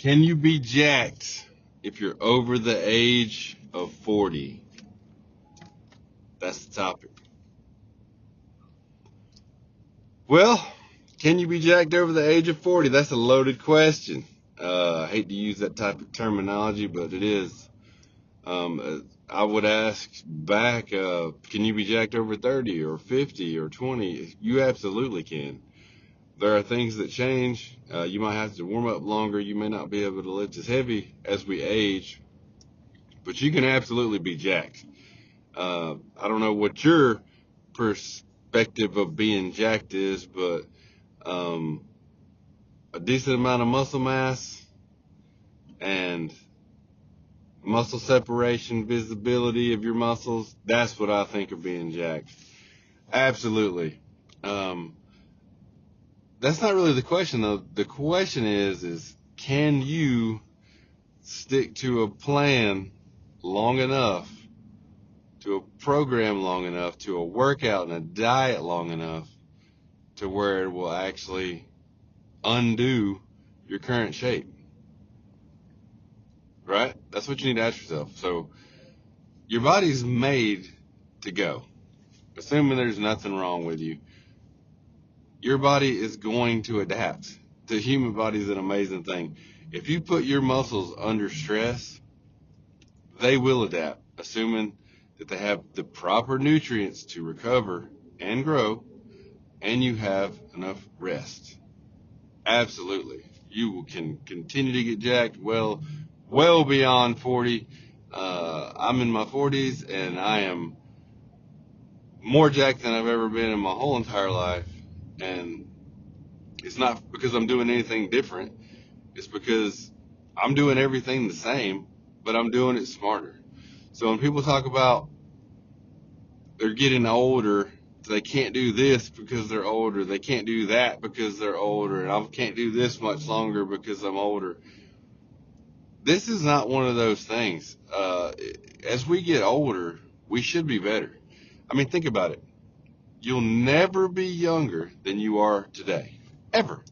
Can you be jacked if you're over the age of 40? That's the topic. Well, can you be jacked over the age of 40? That's a loaded question. I hate to use that type of terminology, but it is. I would ask back, can you be jacked over 30 or 50 or 20? You absolutely can. There are things that change. You might have to warm up longer. You may not be able to lift as heavy as we age, but you can absolutely be jacked. I don't know what your perspective of being jacked is, but a decent amount of muscle mass and muscle separation, visibility of your muscles, that's what I think of being jacked. Absolutely. That's not really the question, though. The question is can you stick to a plan long enough, to a program long enough, to a workout and a diet long enough to where it will actually undo your current shape? Right? That's what you need to ask yourself. So your body's made to go. Assuming there's nothing wrong with you, your body is going to adapt. The human body is an amazing thing. If you put your muscles under stress, they will adapt, assuming that they have the proper nutrients to recover and grow, and you have enough rest. Absolutely. You can continue to get jacked well beyond 40. I'm in my 40s, and I am more jacked than I've ever been in my whole entire life. And it's not because I'm doing anything different. It's because I'm doing everything the same, but I'm doing it smarter. So when people talk about they're getting older, they can't do this because they're older, they can't do that because they're older, and I can't do this much longer because I'm older. This is not one of those things. As we get older, we should be better. I mean, think about it. You'll never be younger than you are today. Ever.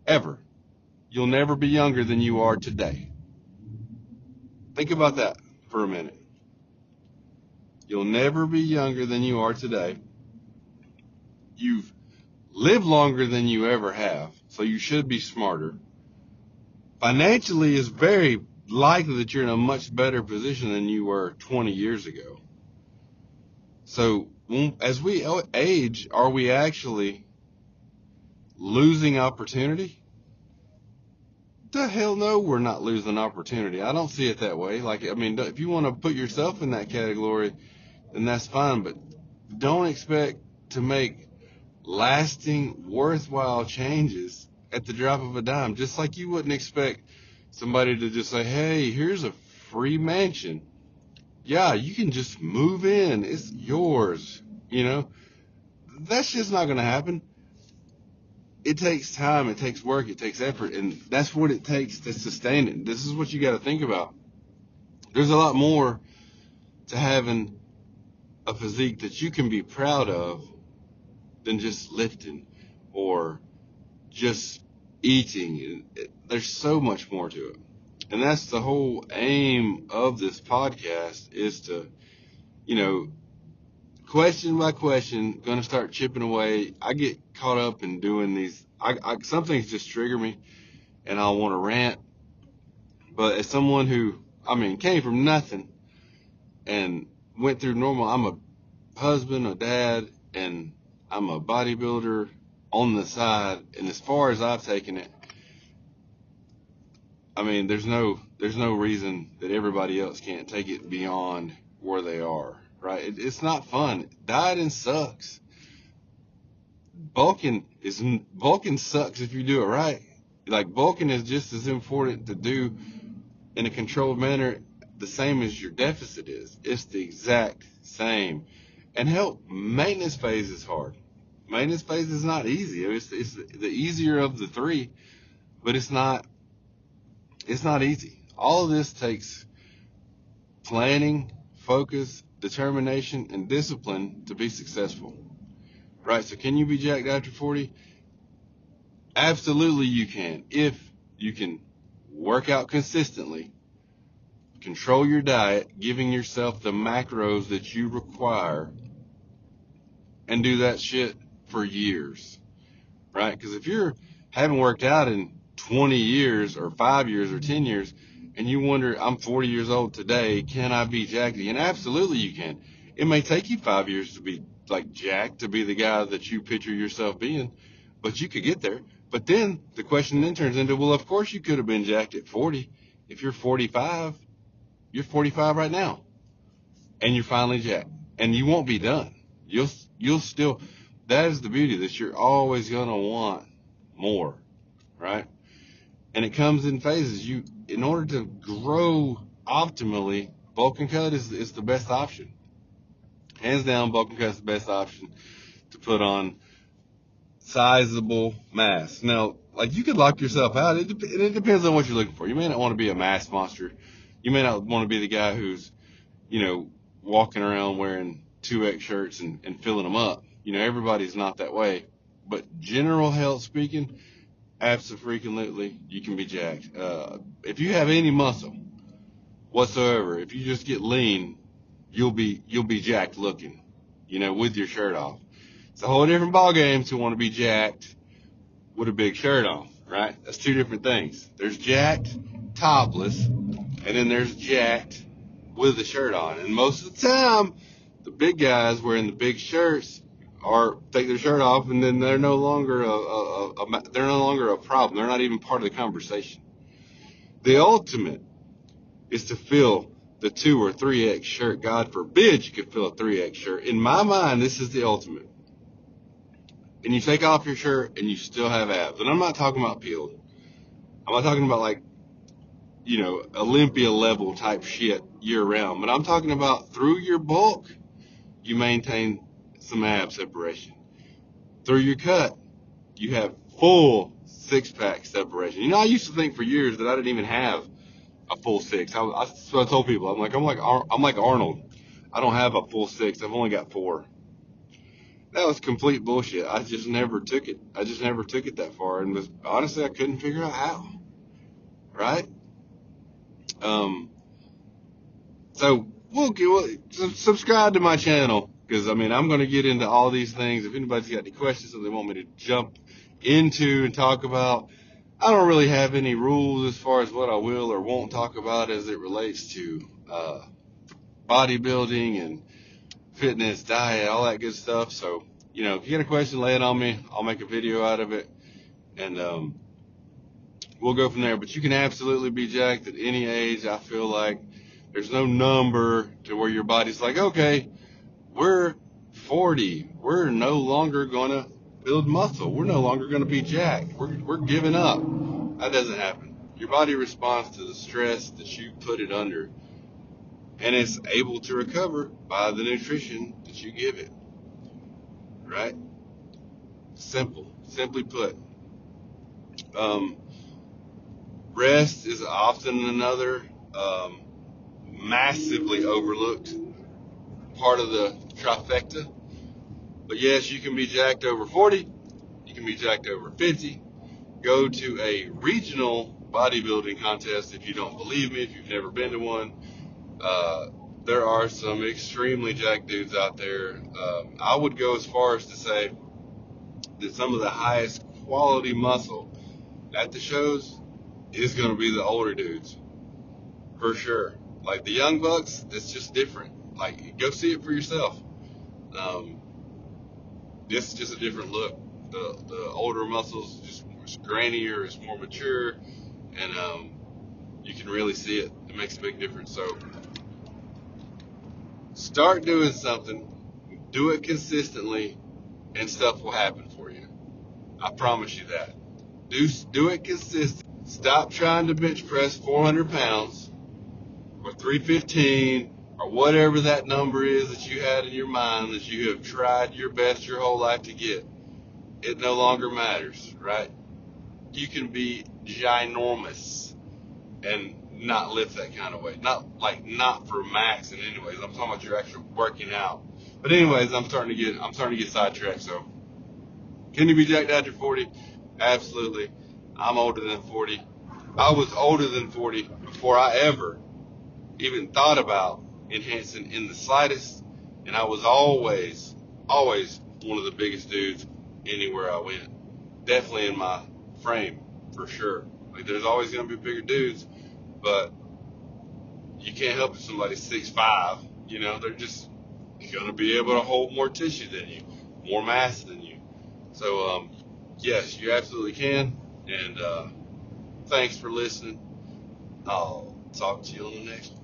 Ever. You'll never be younger than you are today. Think about that for a minute. You'll never be younger than you are today. You've lived longer than you ever have, so you should be smarter. Financially, it's very likely that you're in a much better position than you were 20 years ago. So as we age, are we actually losing opportunity? The hell no, we're not losing opportunity. I don't see it that way. If you want to put yourself in that category, then that's fine, but don't expect to make lasting, worthwhile changes at the drop of a dime. Just like you wouldn't expect somebody to just say, hey, here's a free mansion. Yeah, you can just move in. It's yours. That's just not going to happen. It takes time, it takes work, it takes effort, and that's what it takes to sustain it. This is what you got to think about. There's a lot more to having a physique that you can be proud of than just lifting or just eating. There's so much more to it. And that's the whole aim of this podcast, is to, question by question, going to start chipping away. I get caught up in doing these. Some things just trigger me, and I'll want to rant. But as someone who, came from nothing and went through normal, I'm a husband, a dad, and I'm a bodybuilder on the side. And as far as I've taken it, there's no reason that everybody else can't take it beyond where they are. Right? It's not fun. Dieting sucks. Bulking sucks if you do it right. Like, bulking is just as important to do in a controlled manner, the same as your deficit is. It's the exact same. And hell, maintenance phase is hard. Maintenance phase is not easy. It's the easier of the three, but it's not easy. All of this takes planning, focus, determination, and discipline to be successful. Right? So can you be jacked after 40? Absolutely you can, if you can work out consistently, control your diet, giving yourself the macros that you require, and do that shit for years, right? Because if you haven't worked out in 20 years or 5 years or 10 years, and you wonder, I'm 40 years old today, can I be jacked again? Absolutely you can. It may take you 5 years to be like jacked, to be the guy that you picture yourself being, but you could get there. But then the question then turns into, well, of course you could have been jacked at 40. If you're 45, you're 45 right now, and you're finally jacked, and you won't be done. You'll still, that is the beauty, that you're always going to want more, right? And it comes in phases. In order to grow optimally, bulk and cut is the best option. Hands down, bulk and cut is the best option to put on sizable mass. Now, like, you could lock yourself out. It depends on what you're looking for. You may not want to be a mass monster. You may not want to be the guy who's, walking around wearing 2X shirts and filling them up. Everybody's not that way. But general health speaking, absolutely, you can be jacked. If you have any muscle whatsoever, if you just get lean, you'll be jacked looking, with your shirt off. It's a whole different ball game to want to be jacked with a big shirt on, right? That's two different things. There's jacked topless, and then there's jacked with the shirt on. And most of the time, the big guys wearing the big shirts take their shirt off, and then they're no longer a problem. They're not even part of the conversation. The ultimate is to fill the 2 or 3X shirt. God forbid you could fill a 3X shirt. In my mind, this is the ultimate. And you take off your shirt and you still have abs. And I'm not talking about peeled. I'm not talking about Olympia level type shit year round. But I'm talking about through your bulk, you maintain some ab separation. Through your cut, you have full 6-pack separation. I used to think for years that I didn't even have a full 6. So I told people, I'm like Arnold. I don't have a full 6. I've only got 4. That was complete bullshit. I just never took it. That far, and honestly, I couldn't figure out how. Right? So subscribe to my channel, because I'm going to get into all these things. If anybody's got any questions that they want me to jump into and talk about, I don't really have any rules as far as what I will or won't talk about as it relates to bodybuilding and fitness, diet, all that good stuff. So, if you get a question, lay it on me. I'll make a video out of it, and we'll go from there. But you can absolutely be jacked at any age. I feel like there's no number to where your body's like, okay, we're 40. We're no longer going to build muscle. We're no longer going to be jacked. We're giving up. That doesn't happen. Your body responds to the stress that you put it under, and it's able to recover by the nutrition that you give it. Right? Simply put. Rest is often another massively overlooked part of the trifecta. But yes, you can be jacked over 40. You can be jacked over 50. Go to a regional bodybuilding contest if you don't believe me, if you've never been to one. There are some extremely jacked dudes out there. I would go as far as to say that some of the highest quality muscle at the shows is going to be the older dudes, for sure. Like the young bucks, it's just different. Like, go see it for yourself. This is just a different look. The older muscles just grainier, it's more mature, and you can really see it. It makes a big difference. So start doing something, do it consistently, and stuff will happen for you. I promise you that. Do it consistent. Stop trying to bench press 400 pounds or 315 or whatever that number is that you had in your mind that you have tried your best your whole life to get. It no longer matters, right? You can be ginormous and not lift that kind of weight. Not for max in any ways. I'm talking about you're actually working out. But anyways, I'm starting to get sidetracked. So, can you be jacked after 40? Absolutely. I'm older than 40. I was older than 40 before I ever even thought about enhancing in the slightest, and I was always one of the biggest dudes anywhere I went. Definitely in my frame, for sure. Like, there's always going to be bigger dudes, but you can't help if somebody's 6'5". You know, they're just going to be able to hold more tissue than you, more mass than you. So, yes, you absolutely can. And thanks for listening. I'll talk to you on the next one.